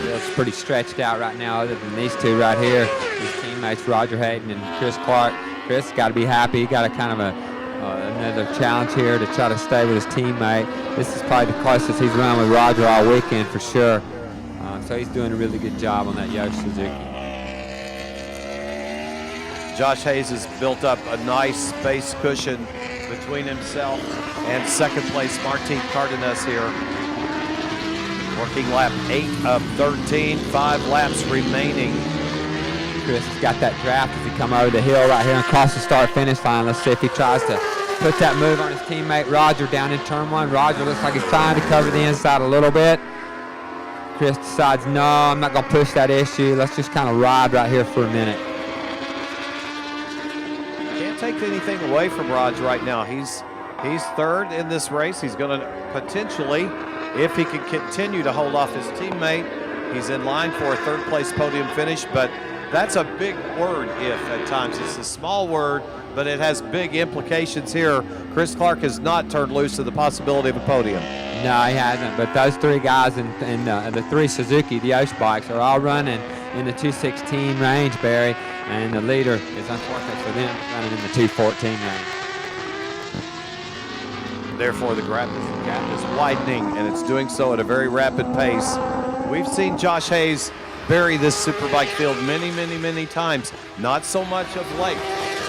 It's pretty stretched out right now, other than these two right here. His teammates, Roger Hayden and Chris Clark. Chris got to be happy. He got a kind of another challenge here to try to stay with his teammate. This is probably the closest he's run with Roger all weekend for sure. So he's doing a really good job on that Yost Suzuki. Josh Hayes has built up a nice space cushion between himself and 2nd place Martin Cardenas here. Working lap 8 of 13, 5 laps remaining. Chris has got that draft as he come over the hill right here and across the start-finish line. Let's see if he tries to put that move on his teammate Roger down in turn 1. Roger looks like he's trying to cover the inside a little bit. Chris decides, no, I'm not going to push that issue. Let's just kind of ride right here for a minute. Can't take anything away from Roger right now. He's 3rd in this race. He's going to potentially, if he can continue to hold off his teammate, he's in line for a 3rd place podium finish, but that's a big word, if, at times. It's a small word, but it has big implications here. Chris Clark has not turned loose of the possibility of a podium. No, he hasn't, but those 3 guys in the 3 Suzuki, the Yost bikes, are all running in the 216 range, Barry, and the leader is, unfortunate for them, running in the 214 range. Therefore, the gap is widening, and it's doing so at a very rapid pace. We've seen Josh Hayes bury this Superbike field many, many, many times. Not so much of late,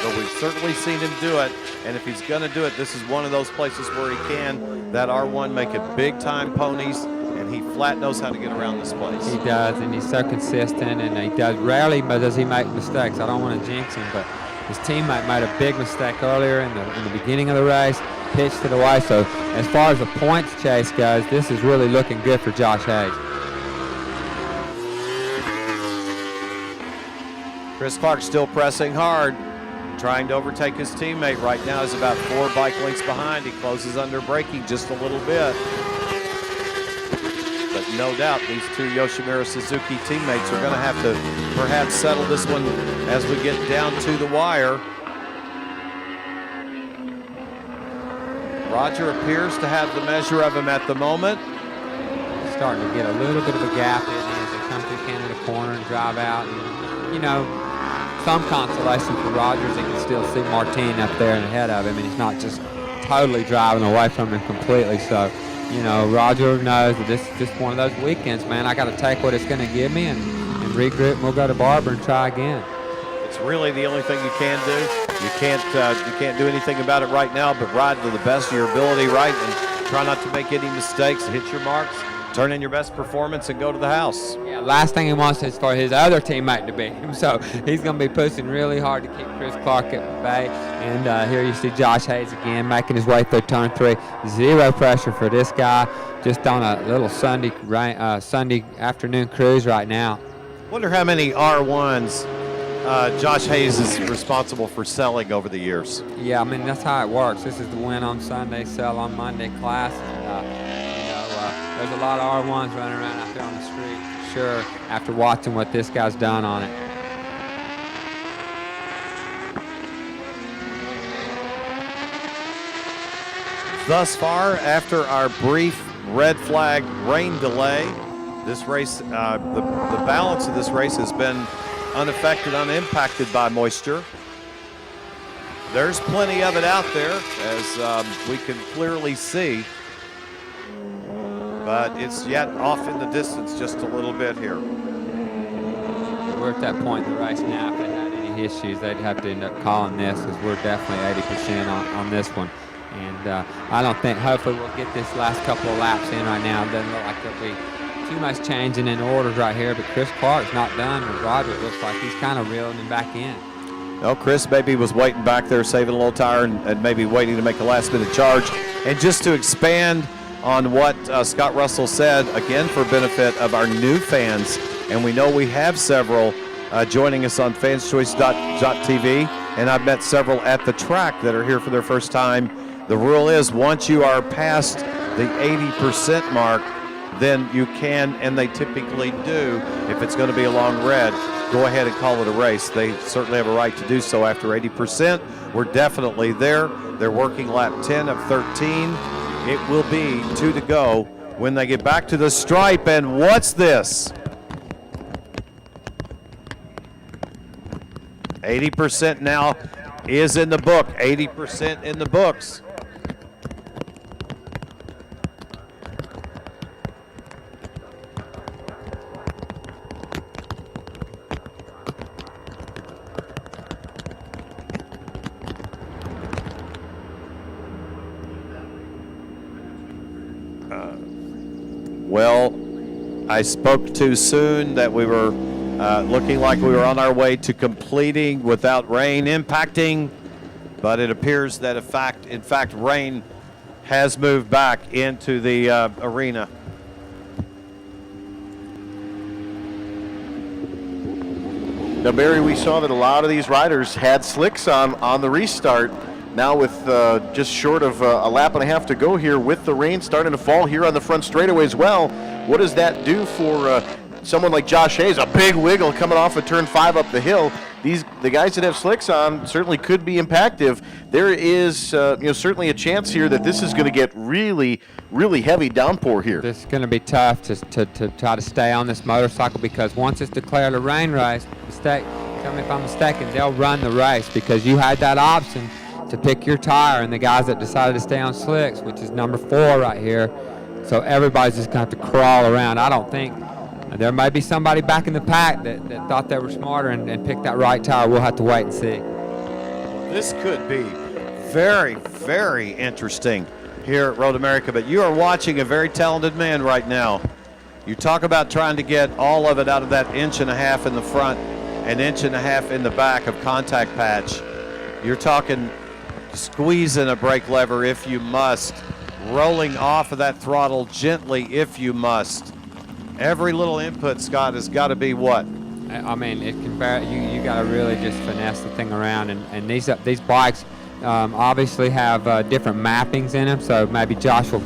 but we've certainly seen him do it. And if he's going to do it, this is one of those places where he can. That R1 make it big-time ponies, and he flat knows how to get around this place. He does, and he's so consistent, and he does rarely, but does he make mistakes? I don't want to jinx him, but his teammate made a big mistake earlier in the beginning of the race, pitched it away. So as far as the points chase goes, this is really looking good for Josh Hayes. Chris Clark still pressing hard, trying to overtake his teammate. Right now is about 4 bike lengths behind. He closes under braking just a little bit. But no doubt these 2 Yoshimura Suzuki teammates are going to have to perhaps settle this one as we get down to the wire. Roger appears to have the measure of him at the moment. Starting to get a little bit of a gap in as they come through Canada Corner and drive out. And, you know, some consolation for Rogers, he can still see Martin up there and ahead of him, and he's not just totally driving away from him completely. So, you know, Roger knows that this is just one of those weekends, man. I got to take what it's going to give me and regroup, and we'll go to Barber and try again. It's really the only thing you can do. You can't do anything about it right now, but ride to the best of your ability, right, and try not to make any mistakes, hit your marks, turn in your best performance and go to the house. Yeah, last thing he wants is for his other teammate to beat him. So he's going to be pushing really hard to keep Chris Clark at bay. And here you see Josh Hayes again making his way through turn 3. Zero pressure for this guy, just on a little Sunday afternoon cruise right now. Wonder how many R1s Josh Hayes is responsible for selling over the years. Yeah, I mean, that's how it works. This is the win on Sunday, sell on Monday class. There's a lot of R1s running around out there on the street, for sure, after watching what this guy's done on it. Thus far, after our brief red flag rain delay, this race, the balance of this race has been unaffected, unimpacted by moisture. There's plenty of it out there, as we can clearly see, but it's yet off in the distance just a little bit here. We're at that point in the race now. If they had any issues, they'd have to end up calling this, because we're definitely 80% on this one. And I don't think, hopefully we'll get this last couple of laps in right now. It doesn't look like there'll be too much changing in orders right here, but Chris Clark's not done. Roger looks like he's kind of reeling him back in. No, Chris maybe was waiting back there, saving a little tire, and maybe waiting to make a last-minute charge. And just to expand on what Scott Russell said, again for benefit of our new fans, and we know we have several joining us on fanschoice.tv, and I've met several at the track that are here for their first time. The rule is once you are past the 80% mark, then you can, and they typically do, if it's going to be a long red, go ahead and call it a race. They certainly have a right to do so after 80%. We're definitely there. They're working lap 10 of 13. It will be 2 to go when they get back to the stripe. And what's this? 80% now is in the book. 80% in the books. Well, I spoke too soon that we were looking like we were on our way to completing without rain impacting, but it appears that in fact rain has moved back into the arena. Now, Barry, we saw that a lot of these riders had slicks on the restart. Now with just short of a lap and a half to go here, with the rain starting to fall here on the front straightaway as well, what does that do for someone like Josh Hayes? A big wiggle coming off of turn 5 up the hill. The guys that have slicks on certainly could be impactive. There is certainly a chance here that this is going to get really, really heavy downpour here. This is going to be tough to try to stay on this motorcycle, because once it's declared a rain race, tell me if I'm mistaken, they'll run the race, because you had that option to pick your tire, and the guys that decided to stay on slicks, which is number 4 right here. So everybody's just going to have to crawl around. I don't think there might be somebody back in the pack that thought they were smarter and picked that right tire. We'll have to wait and see. This could be very, very interesting here at Road America, but you are watching a very talented man right now. You talk about trying to get all of it out of that 1.5 inches in the front and 1.5 inches in the back of contact patch. You're talking squeezing a brake lever if you must, rolling off of that throttle gently if you must. Every little input, Scott, has got to be what? I mean, it can you got to really just finesse the thing around, and these bikes obviously have different mappings in them, so maybe Josh will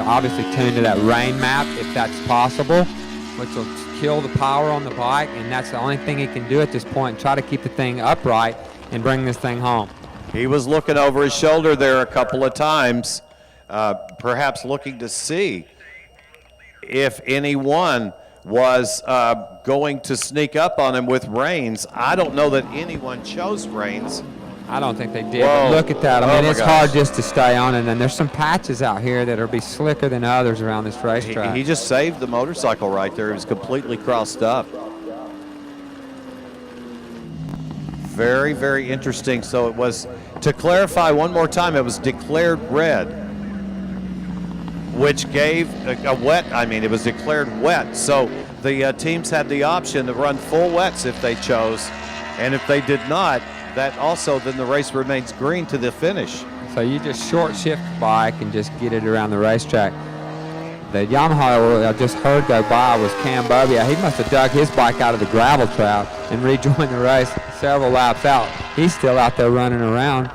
obviously tune to that rain map if that's possible, which will kill the power on the bike, and that's the only thing he can do at this point, try to keep the thing upright and bring this thing home. He was looking over his shoulder there a couple of times, perhaps looking to see if anyone was going to sneak up on him with reins. I don't know that anyone chose reins. I don't think they did. But look at that. I mean, it's hard just to stay on it, and there's some patches out here that will be slicker than others around this racetrack. He just saved the motorcycle right there. He was completely crossed up. Very, very interesting. So it was, to clarify one more time, it was declared red which gave a wet. I mean, it was declared wet. So the teams had the option to run full wets if they chose. And if they did not, that also then the race remains green to the finish. So you just short shift the bike and just get it around the racetrack. The Yamaha I just heard go by was Cam Bobia. He must have dug his bike out of the gravel trap and rejoined the race several laps out. He's still out there running around.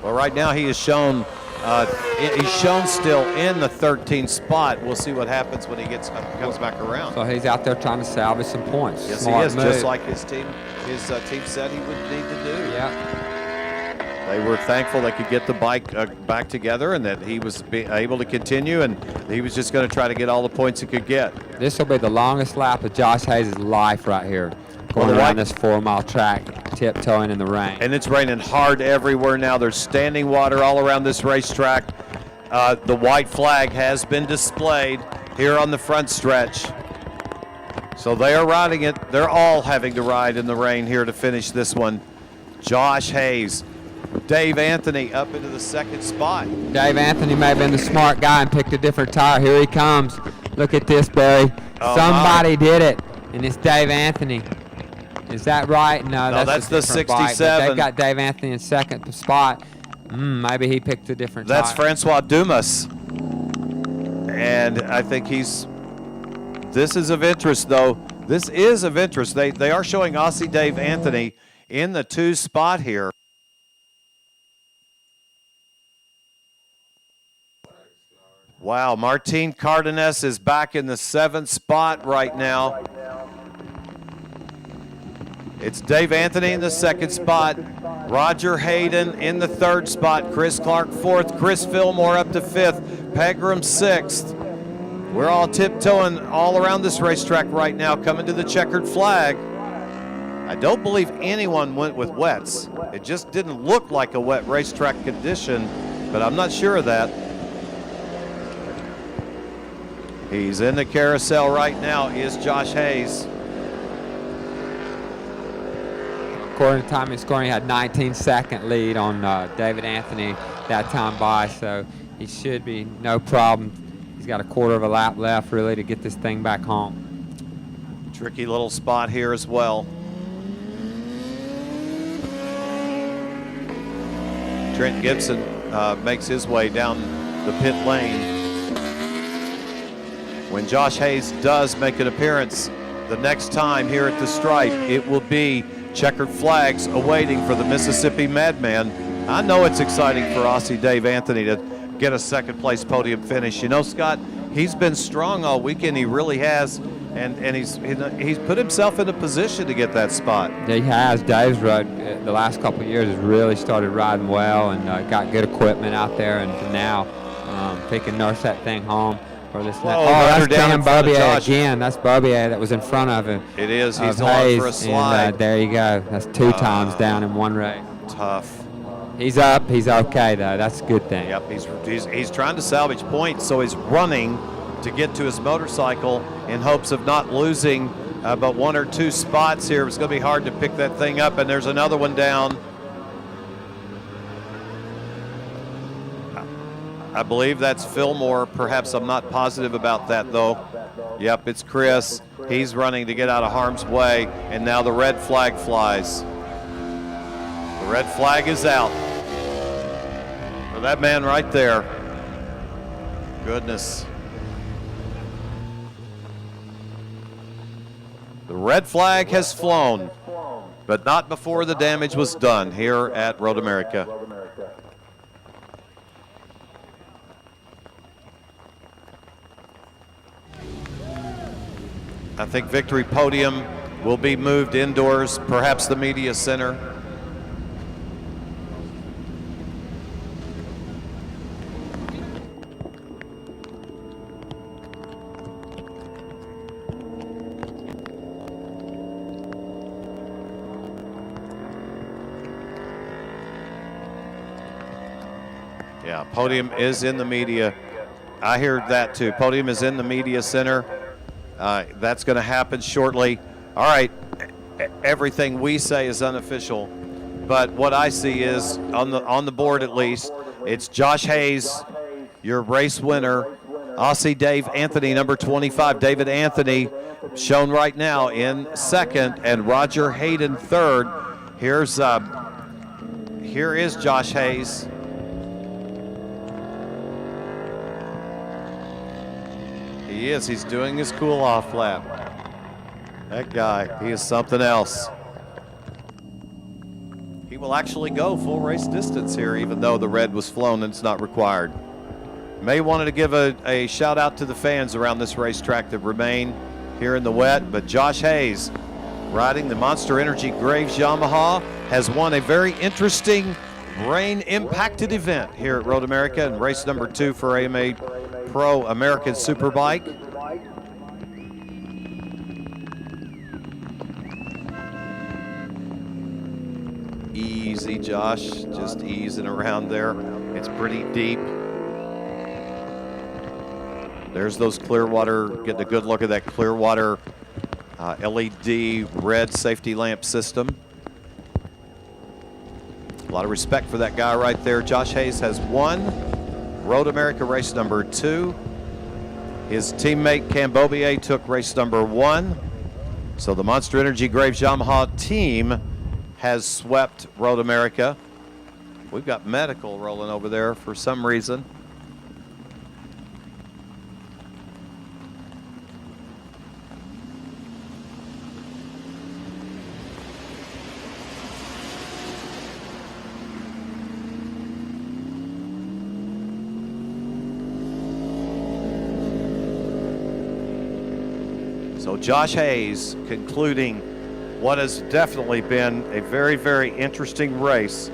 Well, right now he is shown. He's shown still in the 13th spot. We'll see what happens when he comes back around. So he's out there trying to salvage some points. Yes, Smart he is, move. just like his team said he would need to do. Yeah. They were thankful they could get the bike back together and that he was able to continue, and he was just going to try to get all the points he could get. This will be the longest lap of Josh Hayes' life right here, going around this 4-mile track, tiptoeing in the rain. And it's raining hard everywhere now. There's standing water all around this racetrack. The white flag has been displayed here on the front stretch. So they are riding it. They're all having to ride in the rain here to finish this one. Josh Hayes. Dave Anthony up into the second spot. Dave Anthony may have been the smart guy and picked a different tire. Here he comes. Look at this, Barry. Somebody did it, and it's Dave Anthony. Is that right? No, that's the 67. They've got Dave Anthony in second spot. Maybe he picked a different That's tire. Francois Dumas. And I think this is of interest, though. This is of interest. They are showing Aussie Dave Anthony in the 2 spot here. Wow, Martin Cardenas is back in the 7th spot right now. It's Dave Anthony in the 2nd spot, Roger Hayden in the 3rd spot, Chris Clark 4th, Chris Fillmore up to 5th, Pegram 6th. We're all tiptoeing all around this racetrack right now, coming to the checkered flag. I don't believe anyone went with wets. It just didn't look like a wet racetrack condition, but I'm not sure of that. He's in the carousel right now, is Josh Hayes. According to time and scoring, he had 19-second lead on David Anthony that time by, so he should be no problem. He's got a quarter of a lap left, really, to get this thing back home. Tricky little spot here as well. Trent Gibson makes his way down the pit lane. When Josh Hayes does make an appearance the next time here at the stripe, it will be checkered flags awaiting for the Mississippi Madman. I know it's exciting for Aussie Dave Anthony to get a 2nd place podium finish. You know, Scott, he's been strong all weekend. He really has, and he's put himself in a position to get that spot. He has. Dave's rode the last couple of years has really started riding well and got good equipment out there, and now he can nurse that thing home. This that's Cam Bobier again. That's Bobier that was in front of him. It is. He's on for a slide. And, there you go. That's 2 times down in one race. Tough. He's up. He's okay, though. That's a good thing. Yep. He's trying to salvage points, so he's running to get to his motorcycle in hopes of not losing but 1 or 2 spots here. It's going to be hard to pick that thing up, and there's another one down. I believe that's Fillmore. Perhaps I'm not positive about that, though. Yep, it's Chris. He's running to get out of harm's way, and now the red flag flies. The red flag is out for that man right there. Goodness. The red flag has flown, but not before the damage was done here at Road America. I think Victory Podium will be moved indoors, perhaps the media center. Yeah, Podium is in the media. I hear that too. Podium is in the media center. That's going to happen shortly. All right, everything we say is unofficial, but what I see is on the board at least, it's Josh Hayes, your race winner, Aussie Dave Anthony, number 25. David Anthony shown right now in second, and Roger Hayden third. Here is Josh Hayes. He is. He's doing his cool-off lap. That guy, he is something else. He will actually go full race distance here, even though the red was flown and it's not required. May wanted to give a shout out to the fans around this racetrack that remain here in the wet, but Josh Hayes, riding the Monster Energy Graves Yamaha, has won a very interesting rain-impacted event here at Road America in race number 2 for AMA Pro American Superbike. Easy, Josh, just easing around there. It's pretty deep. There's those Clearwater, getting a good look at that Clearwater LED red safety lamp system. A lot of respect for that guy right there. Josh Hayes has won Road America race number 2. His teammate Cambobier took race number 1. So the Monster Energy Graves Yamaha team has swept Road America. We've got medical rolling over there for some reason. So Josh Hayes concluding what has definitely been a very, very interesting race.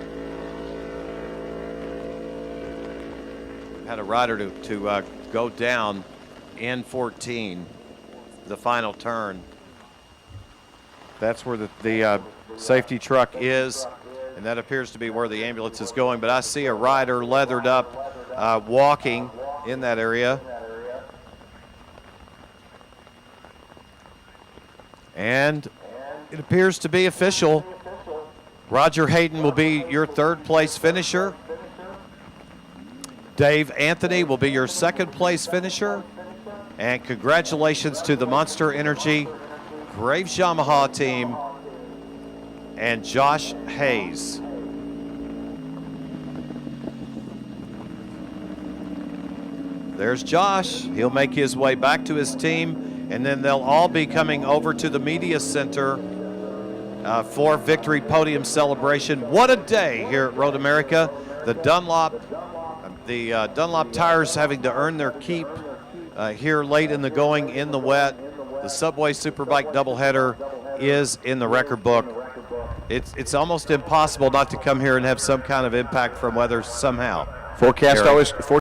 Had a rider to go down in 14, the final turn. That's where the safety truck is, and that appears to be where the ambulance is going. But I see a rider leathered up walking in that area. And it appears to be official. Roger Hayden will be your third place finisher. Dave Anthony will be your second place finisher. And congratulations to the Monster Energy Graves Yamaha team and Josh Hayes. There's Josh. He'll make his way back to his team, and then they'll all be coming over to the media center for victory podium celebration. What a day here at Road America. The Dunlop tires having to earn their keep here late in the going in the wet. The Subway Superbike doubleheader is in the record book. It's almost impossible not to come here and have some kind of impact from weather somehow. Forecast Gary. always